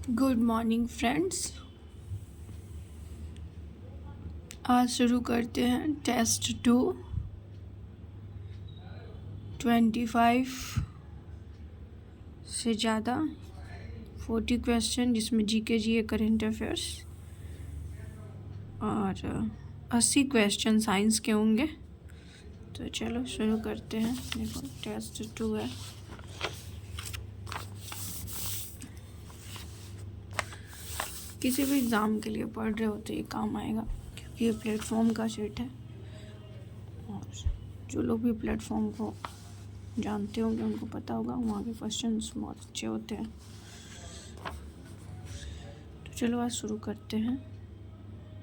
Good morning friends. आज शुरू करते हैं टेस्ट 2 25 से ज़्यादा 40 क्वेश्चन, जिसमें जीके जीए करेंट अफेयर्स और 80 क्वेश्चन साइंस के होंगे। तो चलो शुरू करते हैं। देखो टेस्ट 2 है। किसी भी एग्ज़ाम के लिए पढ़ रहे हो तो ये काम आएगा, क्योंकि ये प्लेटफॉर्म का सेट है और जो लोग भी प्लेटफॉर्म को जानते होंगे उनको पता होगा वहाँ के क्वेश्चंस बहुत अच्छे होते हैं। तो चलो आज शुरू करते हैं।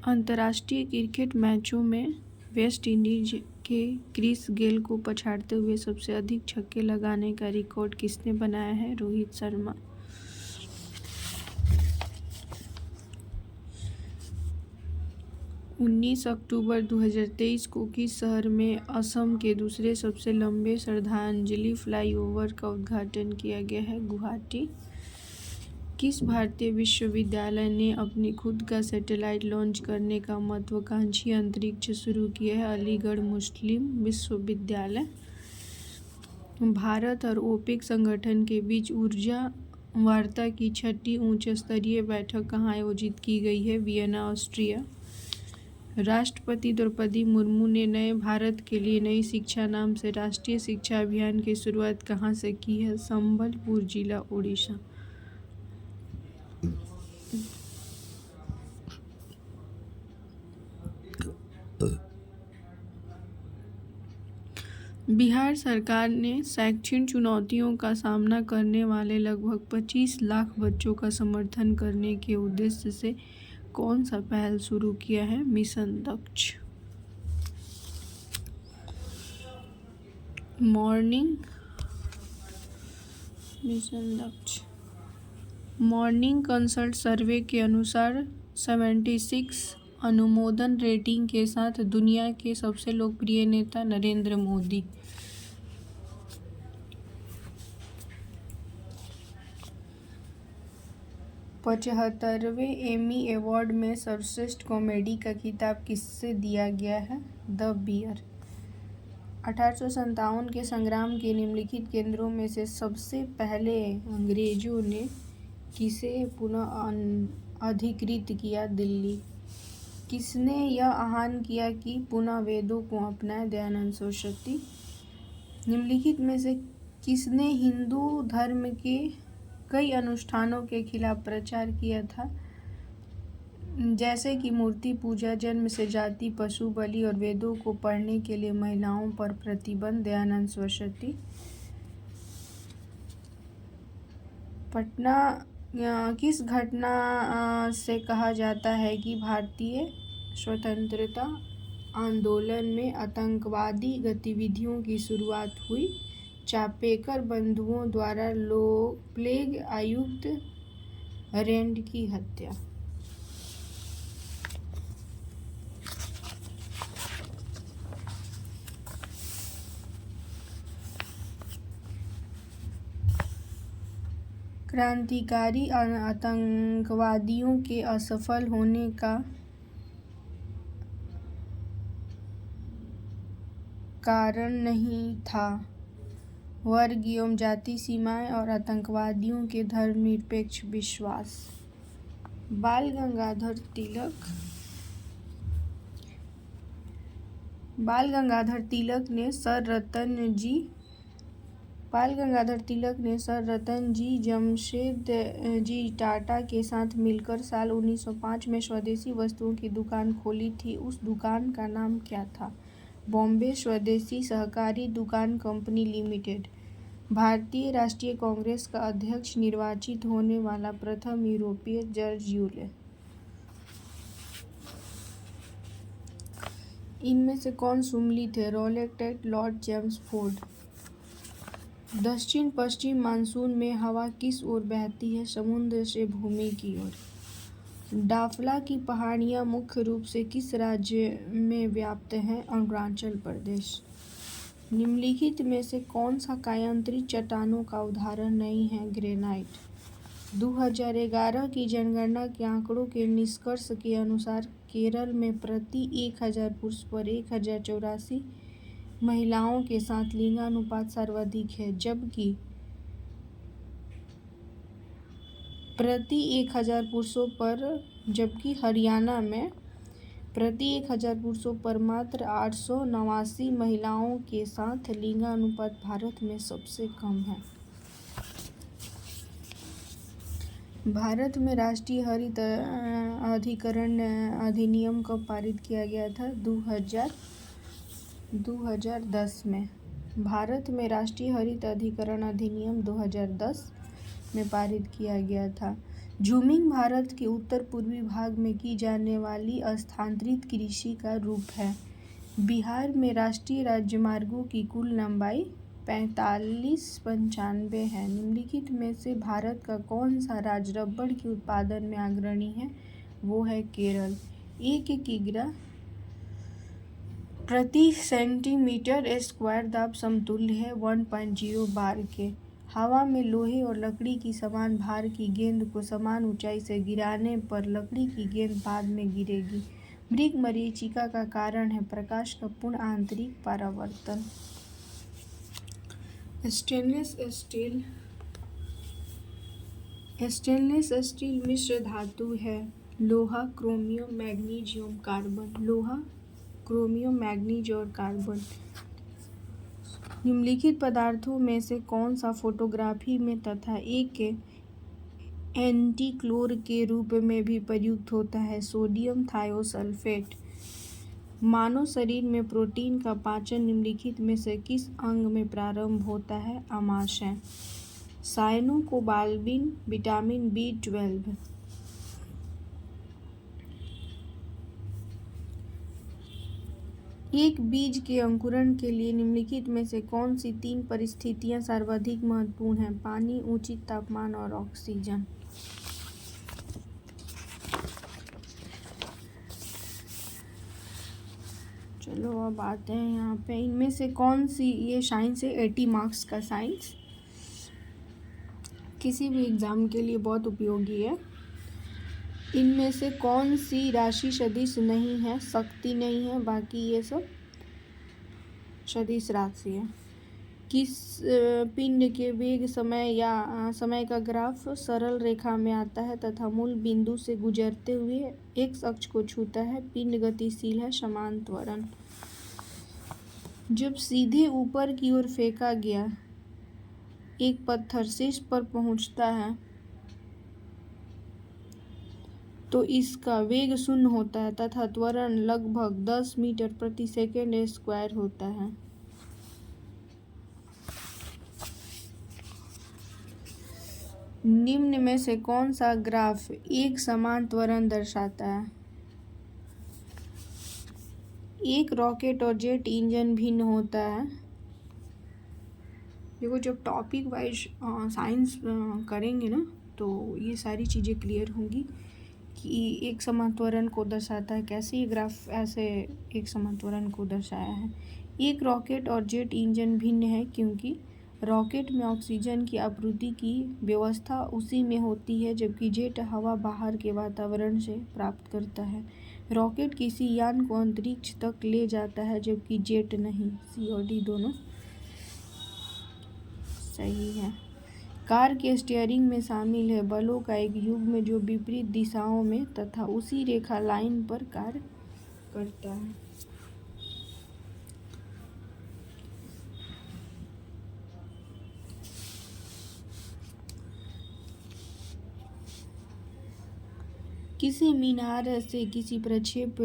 अंतर्राष्ट्रीय क्रिकेट मैचों में वेस्ट इंडीज के क्रिस गेल को पछाड़ते हुए सबसे अधिक छक्के लगाने का रिकॉर्ड किसने बनाया है? रोहित शर्मा। अक्टूबर 2023 को किस शहर में असम के दूसरे सबसे लंबे श्रद्धांजलि फ्लाईओवर का उद्घाटन किया गया है? गुवाहाटी। किस भारतीय विश्वविद्यालय ने अपनी खुद का सैटेलाइट लॉन्च करने का महत्वाकांक्षी अंतरिक्ष शुरू किया है? अलीगढ़ मुस्लिम विश्वविद्यालय। भारत और ओपेक संगठन के बीच ऊर्जा वार्ता की छठी उच्च स्तरीय बैठक कहाँ आयोजित की गई है? Vienna, Austria. राष्ट्रपति द्रौपदी मुर्मू ने नए भारत के लिए नई शिक्षा नाम से राष्ट्रीय शिक्षा अभियान की शुरुआत कहाँ से की है? संबलपुर जिला, उड़ीसा। बिहार सरकार ने शैक्षणिक चुनौतियों का सामना करने वाले लगभग 25 लाख बच्चों का समर्थन करने के उद्देश्य से कौन सा पहल शुरू किया है? मिशन दक्ष। मॉर्निंग कंसल्ट सर्वे के अनुसार 76 अनुमोदन रेटिंग के साथ दुनिया के सबसे लोकप्रिय नेता नरेंद्र मोदी। पचहत्तरवें एमी अवार्ड में सर्वश्रेष्ठ कॉमेडी का खिताब किससे दिया गया है? The beer. 1857 के संग्राम के निम्नलिखित केंद्रों में से सबसे पहले अंग्रेजों ने किसे पुनः अधिकृत किया? दिल्ली। किसने यह आह्वान किया कि पुनः वेदों को अपनाएं? दयानंद सरस्वती। निम्नलिखित में से किसने हिंदू धर्म के कई अनुष्ठानों के खिलाफ प्रचार किया था, जैसे कि मूर्ति पूजा, जन्म से जाति, पशु बलि और वेदों को पढ़ने के लिए महिलाओं पर प्रतिबंध? दयानंद सरस्वती। पटना किस घटना से कहा जाता है कि भारतीय स्वतंत्रता आंदोलन में आतंकवादी गतिविधियों की शुरुआत हुई? चापेकर बंधुओं द्वारा प्लेग आयुक्त रेंड की हत्या। क्रांतिकारी आतंकवादियों के असफल होने का कारण नहीं था वर्ग एवं जाति सीमाएं और आतंकवादियों के धर्मनिरपेक्ष विश्वास। बाल गंगाधर तिलक ने सर रतन जी जमशेद जी टाटा के साथ मिलकर साल 1905 में स्वदेशी वस्तुओं की दुकान खोली थी। उस दुकान का नाम क्या था? बॉम्बे स्वदेशी सहकारी दुकान कंपनी लिमिटेड। भारतीय राष्ट्रीय कांग्रेस का अध्यक्ष निर्वाचित होने वाला प्रथम यूरोपीय जॉर्ज यूले। इनमें से कौन सुमेलित है? Rowlatt act, Lord Chelmsford. दक्षिण पश्चिम मानसून में हवा किस ओर बहती है? समुद्र से भूमि की ओर। डाफला की पहाड़ियाँ मुख्य रूप से किस राज्य में व्याप्त हैं? अरुणाचल प्रदेश। निम्नलिखित में से कौन सा कायांतरित चट्टानों का उदाहरण नहीं है? ग्रेनाइट। 2011 की जनगणना के आंकड़ों के निष्कर्ष के अनुसार केरल में प्रति 1000 पुरुष पर 1084 महिलाओं के साथ लिंगानुपात सर्वाधिक है, जबकि प्रति 1000 पुरुषों पर हरियाणा में प्रति 1000 पुरुषों पर मात्र 889 महिलाओं के साथ लिंगानुपात भारत में सबसे कम है। भारत में राष्ट्रीय हरित अधिकरण अधिनियम कब पारित किया गया था? 2010 में। भारत में राष्ट्रीय हरित अधिकरण अधिनियम 2010 में पारित किया गया था। झूमिंग भारत के उत्तर पूर्वी भाग में की जाने वाली स्थानांतरित कृषि का रूप है। बिहार में राष्ट्रीय राजमार्गों की कुल लंबाई 4595 है। निम्नलिखित में से भारत का कौन सा राज्य रबड़ के उत्पादन में अग्रणी है? वो है केरल। 1 किग्रा प्रति सेंटीमीटर स्क्वायर दाब समतुल्य है 1.0 बार के। हवा में लोहे और लकड़ी की समान भार की गेंद को समान ऊंचाई से गिराने पर लकड़ी की गेंद बाद में गिरेगी। मृग मरीचिका का कारण है प्रकाश का पूर्ण आंतरिक परावर्तन। स्टेनलेस स्टील मिश्र धातु है। लोहा, क्रोमियम, मैग्नीशियम, कार्बन। लोहा, क्रोमियम, मैग्नीज और कार्बन। निम्नलिखित पदार्थों में से कौन सा फोटोग्राफी में तथा एक एंटीक्लोर के रूप में भी प्रयुक्त होता है? Sodium thiosulphate. मानव शरीर में प्रोटीन का पाचन निम्नलिखित में से किस अंग में प्रारंभ होता है? आमाशय। साइनोकोबाल्बिन, विटामिन B12। एक बीज के अंकुरण के लिए निम्नलिखित में से कौन सी 3 परिस्थितियां सर्वाधिक महत्वपूर्ण हैं? पानी, उचित तापमान और ऑक्सीजन। चलो अब आते हैं यहाँ पे, इनमें से कौन सी, ये साइंस है 80 मार्क्स का साइंस, किसी भी एग्जाम के लिए बहुत उपयोगी है। इनमें से कौन सी राशि सदिश नहीं है? शक्ति नहीं है, बाकी ये सब सदिश राशि है। किस पिंड के वेग समय का ग्राफ सरल रेखा में आता है तथा मूल बिंदु से गुजरते हुए एक्स अक्ष को छूता है? पिंड गतिशील है, समान त्वरण। जब सीधे ऊपर की ओर फेंका गया एक पत्थर शीर्ष पर पहुंचता है तो इसका वेग 0 होता है तथा त्वरण लगभग 10 मीटर प्रति सेकेंड स्क्वायर होता है। निम्न में से कौन सा ग्राफ एक समान त्वरण दर्शाता है? एक रॉकेट और जेट इंजन भिन्न होता है। देखो जब टॉपिक वाइज साइंस करेंगे ना तो ये सारी चीज़ें क्लियर होंगी कि एक समान त्वरण को दर्शाता है कैसे। ये ग्राफ ऐसे एक समान त्वरण को दर्शाया है। एक रॉकेट और जेट इंजन भिन्न है क्योंकि रॉकेट में ऑक्सीजन की आपूर्ति की व्यवस्था उसी में होती है, जबकि जेट हवा बाहर के वातावरण से प्राप्त करता है। रॉकेट किसी यान को अंतरिक्ष तक ले जाता है, जबकि जेट नहीं। सी और डी दोनों सही है। कार के स्टीयरिंग में शामिल है बलों का एक युग्म जो विपरीत दिशाओं में तथा उसी रेखा लाइन पर कार्य करता है। किसी मीनार से किसी प्रक्षेप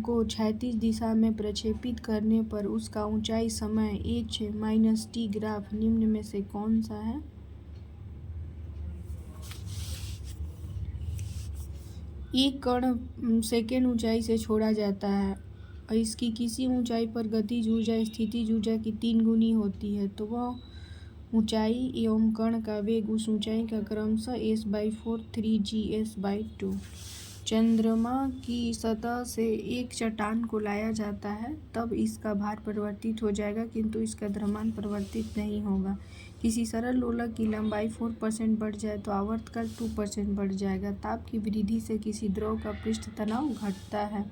को क्षैतिज दिशा में प्रक्षेपित करने पर उसका ऊंचाई समय h-t ग्राफ निम्न में से कौन सा है? एक कण सेकेंड ऊंचाई से छोड़ा जाता है और इसकी किसी ऊंचाई पर गतिज ऊर्जा स्थितिज ऊर्जा की 3 गुनी होती है, तो वह ऊंचाई एवं कण का वेग उस ऊंचाई का क्रमशः s/4 3gs/2। चंद्रमा की सतह से एक चट्टान को लाया जाता है तब इसका भार परिवर्तित हो जाएगा, किंतु इसका द्रव्यमान परिवर्तित नहीं होगा। किसी सरल लोलक की लंबाई 4% बढ़ जाए तो आवर्तकाल 2% बढ़ जाएगा। ताप की वृद्धि से किसी द्रव का पृष्ठ तनाव घटता है।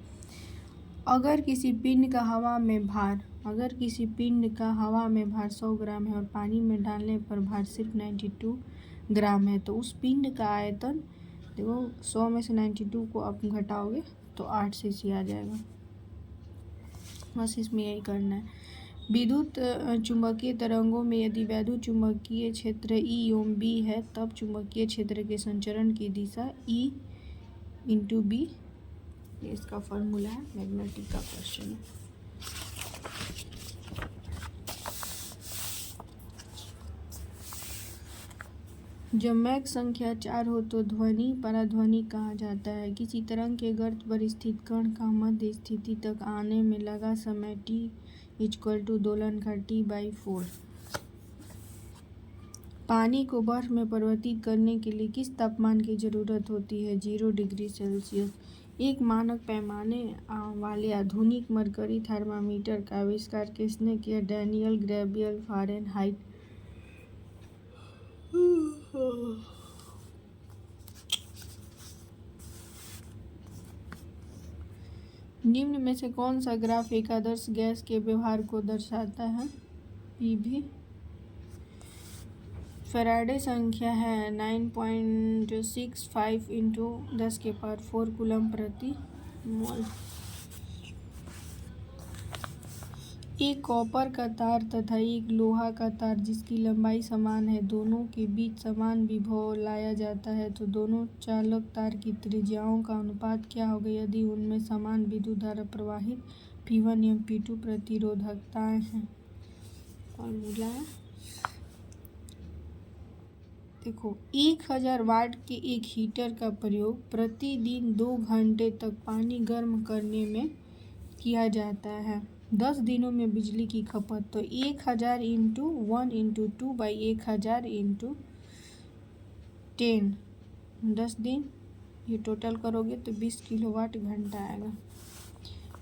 अगर किसी पिंड का हवा में भार 100 ग्राम है और पानी में डालने पर भार सिर्फ 92 ग्राम है तो उस पिंड का आयतन, देखो 100 में से 92 को आप घटाओगे तो 8 से सी आ जाएगा। बस इसमें यही करना है। विद्युत चुंबकीय तरंगों में यदि वैद्युत चुंबकीय क्षेत्र E एवं B है तब चुंबकीय क्षेत्र के संचरण की दिशा E × B, ये इसका फॉर्मूला है। मैग्नेटिक का क्वेश्चन है। जब मैक संख्या 4 हो तो ध्वनि पराध्वनि कहा जाता है। किसी तरंग के गर्त पर स्थित कण का मध्य स्थिति तक आने में लगा समय t = दोलन का T/4। पानी को बर्फ में परिवर्तित करने के लिए किस तापमान की जरूरत होती है? 0 डिग्री सेल्सियस। एक मानक पैमाने वाले आधुनिक मरकरी थर्मामीटर का आविष्कार किसने किया? Daniel Gabriel Fahrenheit. निम्न में से कौन सा ग्राफ एक आदर्श गैस के व्यवहार को दर्शाता है? PV। फैराडे संख्या है 9.65 × 10⁴ कूलम प्रति मोल। एक कॉपर का तार तथा एक लोहा का तार जिसकी लंबाई समान है, दोनों के बीच समान विभव लाया जाता है तो दोनों चालक तार की त्रिज्याओं का अनुपात क्या होगा यदि उनमें समान विद्युत धारा प्रवाहित? P1 एवं P2 प्रतिरोधकताएं हैं। फॉर्मूला है, देखो 1000 वाट के एक हीटर का प्रयोग प्रतिदिन 2 घंटे तक पानी गर्म करने में किया जाता है। 10 दिनों में बिजली की खपत, तो 1000 × 1 × 2/1000 × 10, 10 दिन, ये टोटल करोगे तो 20 किलोवाट घंटा आएगा।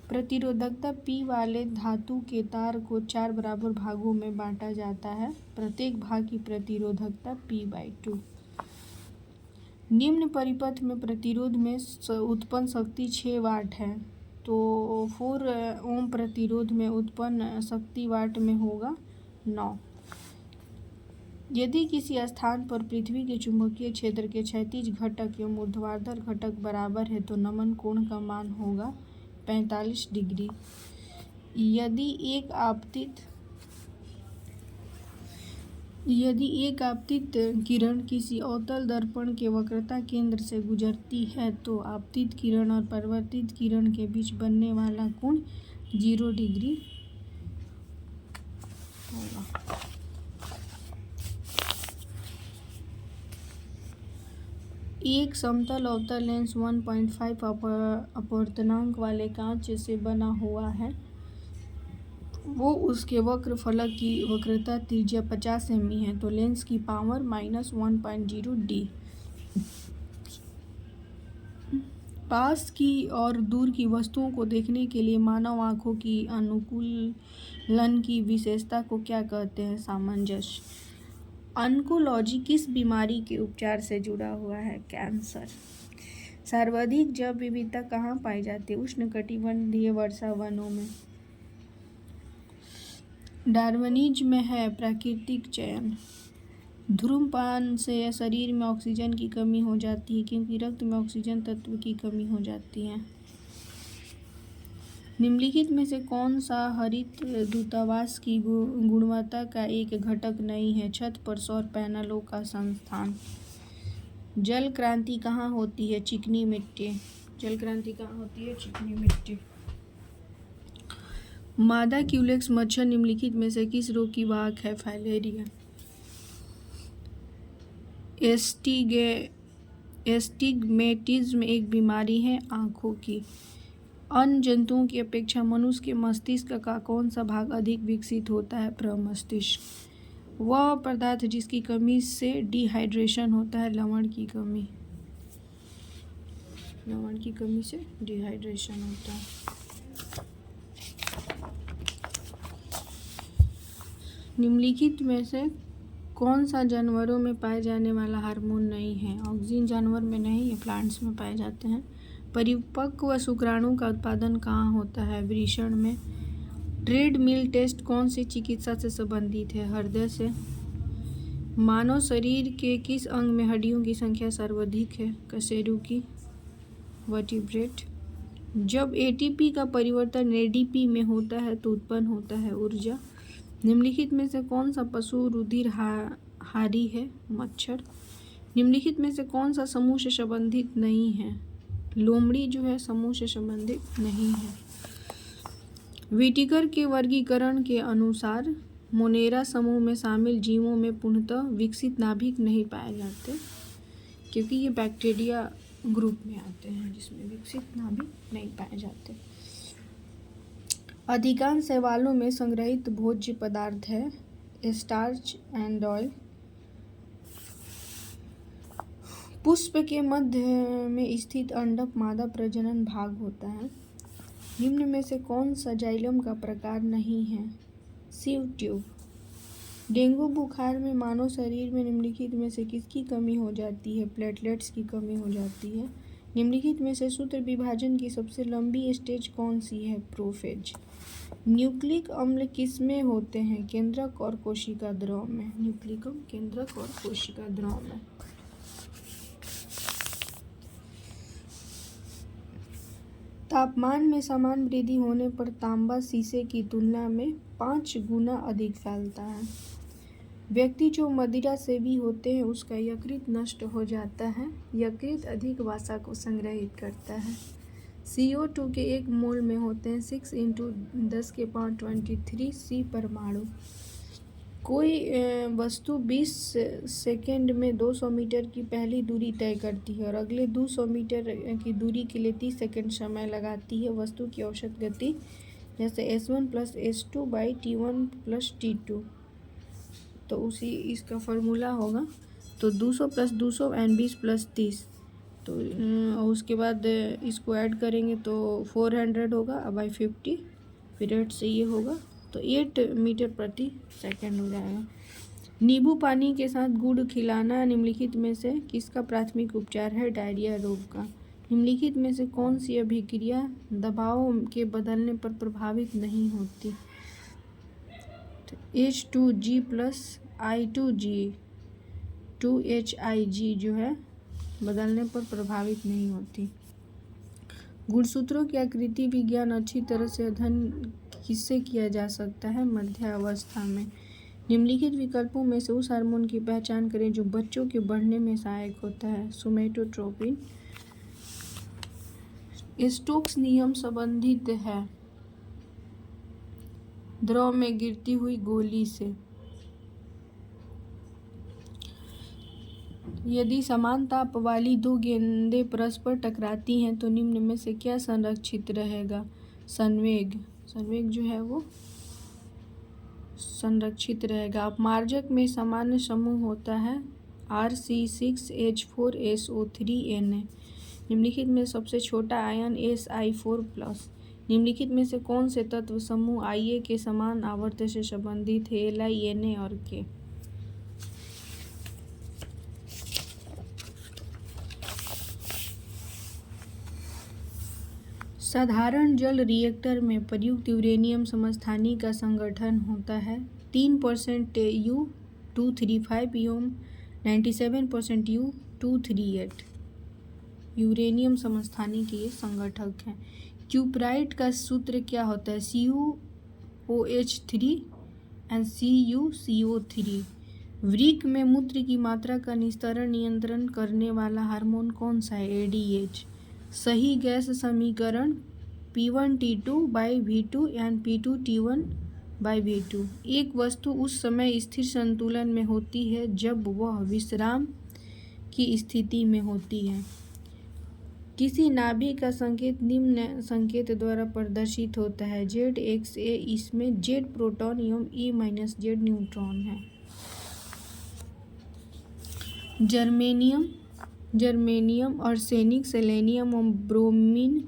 प्रतिरोधकता P वाले धातु के तार को 4 बराबर भागों में बांटा जाता है। प्रत्येक भाग की प्रतिरोधकता P/2। निम्न परिपथ में प्रतिरोध में उत्पन्न शक्ति 6 वाट है तो 4 ओम प्रतिरोध में उत्पन्न शक्ति वाट में होगा 9। यदि किसी स्थान पर पृथ्वी के चुंबकीय क्षेत्र के क्षैतिज घटक एवं ऊर्ध्वाधर घटक बराबर है तो नमन कोण का मान होगा 45 डिग्री। यदि एक आपतित किरण किसी अवतल दर्पण के वक्रता केंद्र से गुजरती है तो आपतित किरण और परावर्तित किरण के बीच बनने वाला कोण 0 डिग्री होगा। एक समतल अवतल लेंस 1.5 अपवर्तनांक वाले कांच से बना हुआ है। वो उसके वक्र फलक की वक्रता त्रिज्या 50 सेमी है तो लेंस की पावर -1.0 D। पास की और दूर की वस्तुओं को देखने के लिए मानव आँखों की अनुकूलन की विशेषता को क्या कहते हैं? सामंजस्य। ऑन्कोलॉजी किस बीमारी के उपचार से जुड़ा हुआ है? कैंसर। सर्वाधिक जैव विविधता कहाँ पाई जाती है? उष्णकटिबंधीय वर्षा वनों में। डार्विनिज्म में है प्राकृतिक चयन। धूम्रपान से शरीर में ऑक्सीजन की कमी हो जाती है क्योंकि रक्त में ऑक्सीजन तत्व की कमी हो जाती है। निम्नलिखित में से कौन सा हरित दूतावास की गुणवत्ता का एक घटक नहीं है? छत पर सौर पैनलों का संस्थान। जल क्रांति कहाँ होती है? चिकनी मिट्टी। जल क्रांति कहाँ होती है? चिकनी मिट्टी। मादा क्यूलेक्स मच्छर निम्नलिखित में से किस रोग की वाहक है? फाइलेरिया। एस्टिग्मेटिज्म एक बीमारी है आँखों की। अन्य जंतुओं की अपेक्षा मनुष्य के मस्तिष्क का कौन सा भाग अधिक विकसित होता है? प्रमस्तिष्क। वह पदार्थ जिसकी कमी से डिहाइड्रेशन होता है? लवण की कमी। लवण की कमी से डिहाइड्रेशन होता है। निम्नलिखित में से कौन सा जानवरों में पाए जाने वाला हार्मोन नहीं है? ऑक्सीजन जानवर में नहीं है, प्लांट्स में पाए जाते हैं। परिपक्व शुक्राणु का उत्पादन कहाँ होता है? वृषण में। ट्रेडमिल टेस्ट कौन सी चिकित्सा से संबंधित है? हृदय से। मानव शरीर के किस अंग में हड्डियों की संख्या सर्वाधिक है? कशेरुकी, वर्टिब्रेट। जब एटीपी का परिवर्तन एडीपी में होता है तो उत्पन्न होता है ऊर्जा। निम्नलिखित में से कौन सा पशु रुधिरहारी है? मच्छर। निम्नलिखित में से कौन सा समूह से संबंधित नहीं है? लोमड़ी जो है समूह से संबंधित नहीं है। व्हिटेकर के वर्गीकरण के अनुसार मोनेरा समूह में शामिल जीवों में पूर्णतः विकसित नाभिक नहीं पाए जाते, क्योंकि ये बैक्टीरिया ग्रुप में आते हैं जिसमें विकसित नाभिक नहीं पाए जाते। अधिकांश शैवालों में संग्रहित भोज्य पदार्थ है स्टार्च एंड ऑयल। पुष्प के मध्य में स्थित अंडक मादा प्रजनन भाग होता है। निम्न में से कौन सा जाइलम का प्रकार नहीं है? Sieve tube. डेंगू बुखार में मानव शरीर में निम्नलिखित में से किसकी कमी हो जाती है? प्लेटलेट्स की कमी हो जाती है। निम्नलिखित में से सूत्र विभाजन की सबसे लंबी स्टेज कौन सी है? प्रोफेज। न्यूक्लिक अम्ल किसमें होते हैं? केंद्रक और कोशिका द्रव में। न्यूक्लिक अम्ल केंद्रक और कोशिका द्रव में। तापमान में समान वृद्धि होने पर तांबा शीशे की तुलना में 5 गुना अधिक फैलता है। व्यक्ति जो मदिरा सेवी होते हैं उसका यकृत नष्ट हो जाता है। यकृत अधिक वसा को संग्रहित करता है। CO2 के 1 मोल में होते हैं 6 × 10⁻23 C परमाणु। कोई वस्तु 20 सेकेंड में 200 मीटर की पहली दूरी तय करती है और अगले 200 मीटर की दूरी के लिए 30 सेकेंड समय लगाती है। वस्तु की औसत गति जैसे S1 + S2 / T1 + T2, तो उसी इसका फॉर्मूला होगा। तो 200 + 200 and 20 + 30, तो उसके बाद इसको ऐड करेंगे तो 400 होगा बाई 50, फिर 8 से ये होगा तो 8 मीटर प्रति सेकंड हो जाएगा। नींबू पानी के साथ गुड़ खिलाना निम्नलिखित में से किसका प्राथमिक उपचार है? डायरिया रोग का। निम्नलिखित में से कौन सी अभिक्रिया दबाव के बदलने पर प्रभावित नहीं होती? तो H2G + I2G 2HIG जो है बदलने पर प्रभावित नहीं होती। गुणसूत्रों की आकृति विज्ञान अच्छी तरह से अध्ययन किससे किया जा सकता है? मध्यावस्था में। निम्नलिखित विकल्पों में से उस हार्मोन की पहचान करें जो बच्चों के बढ़ने में सहायक होता है। सोमेटोट्रोपिन। स्टोक्स नियम संबंधित है द्रव में गिरती हुई गोली से। यदि समान ताप वाली 2 गेंदें परस्पर टकराती हैं तो निम्न में से क्या संरक्षित रहेगा? संवेग। संवेग जो है वो संरक्षित रहेगा। अपमार्जक में सामान्य समूह होता है Rc6H4SO3Na। निम्नलिखित में सबसे छोटा आयन Si4+। निम्नलिखित में से कौन से तत्व समूह Ia के समान आवर्त से संबंधित है? Li, Na और K। साधारण जल रिएक्टर में प्रयुक्त यूरेनियम समस्थानी का संगठन होता है 3% U235 एवं 97% U238। यूरेनियम समस्थानी के ये संगठक हैं। क्यूपराइट का सूत्र क्या होता है? CuOH3 and CuCO3। वृक्क में मूत्र की मात्रा का निस्तारण नियंत्रण करने वाला हार्मोन कौन सा है? ADH। सही गैस समीकरण P1T2/V2 and P2T1/V2। एक वस्तु उस समय स्थिर संतुलन में होती है जब वह विश्राम की स्थिति में होती है। किसी नाभिक का संकेत निम्न संकेत द्वारा प्रदर्शित होता है ZXA। इसमें Z प्रोटॉन एवं E - Z न्यूट्रॉन है। जर्मेनियम, आर्सेनिक, सेलेनियम और ब्रोमीन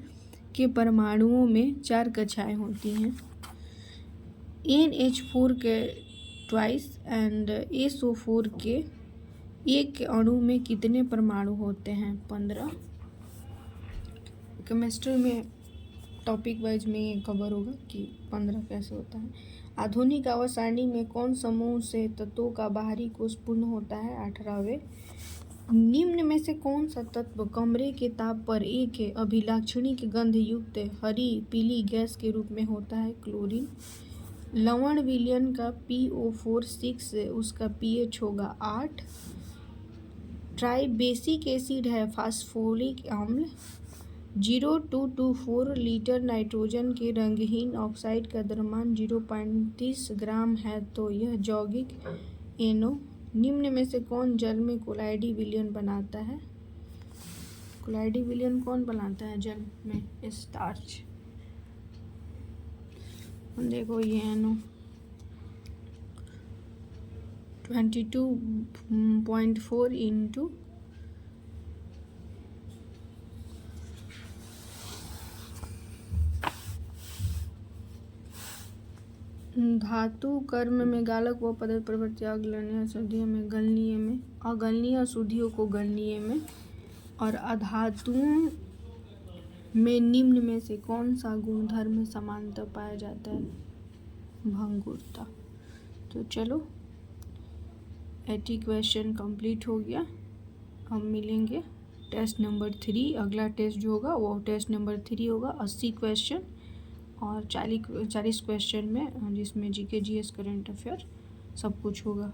के परमाणुओं में 4 कक्षाएं होती हैं। NH4 ट्वाइस एंड SO4 के एक अणु में कितने परमाणु होते हैं? 15। केमिस्ट्री में टॉपिक वाइज में ये कवर होगा कि 15 कैसे होता है। आधुनिक आवर्त सारणी में कौन समूह से तत्वों का बाहरी कोष पूर्ण होता है? 18वें। निम्न में से कौन सा तत्व कमरे के ताप पर एक अभिलाक्षणिक गंध युक्त हरी पीली गैस के रूप में होता है? क्लोरीन। लवण विलयन का PO4 उसका pH होगा 8। ट्राइबेसिक एसिड है फास्फोरिक अम्ल। 0.224 लीटर नाइट्रोजन के रंगहीन ऑक्साइड का द्रव्यमान 0.30 ग्राम है, तो यह यौगिक NO। निम्न में से कौन जल में कोलाइडी विलयन बनाता है? कोलाइडी विलयन कौन बनाता है जल में? स्टार्च। देखो ये NO 22.4 इंटू धातु कर्म में गालक व पदार्थ प्रवृत्ति अगलनीय अशुद्धियों में गलनीय में, अगलनीय अशुद्धियों को गलनीय में, और अधातुओं में निम्न में से कौन सा गुणधर्म समानता पाया जाता है? भंगुरता। तो चलो 80 क्वेश्चन कंप्लीट हो गया। हम मिलेंगे टेस्ट नंबर 3। अगला टेस्ट जो होगा वो टेस्ट नंबर 3 होगा। 80 क्वेश्चन और 40 क्वेश्चन में, जिसमें GK GS करंट अफेयर सब कुछ होगा।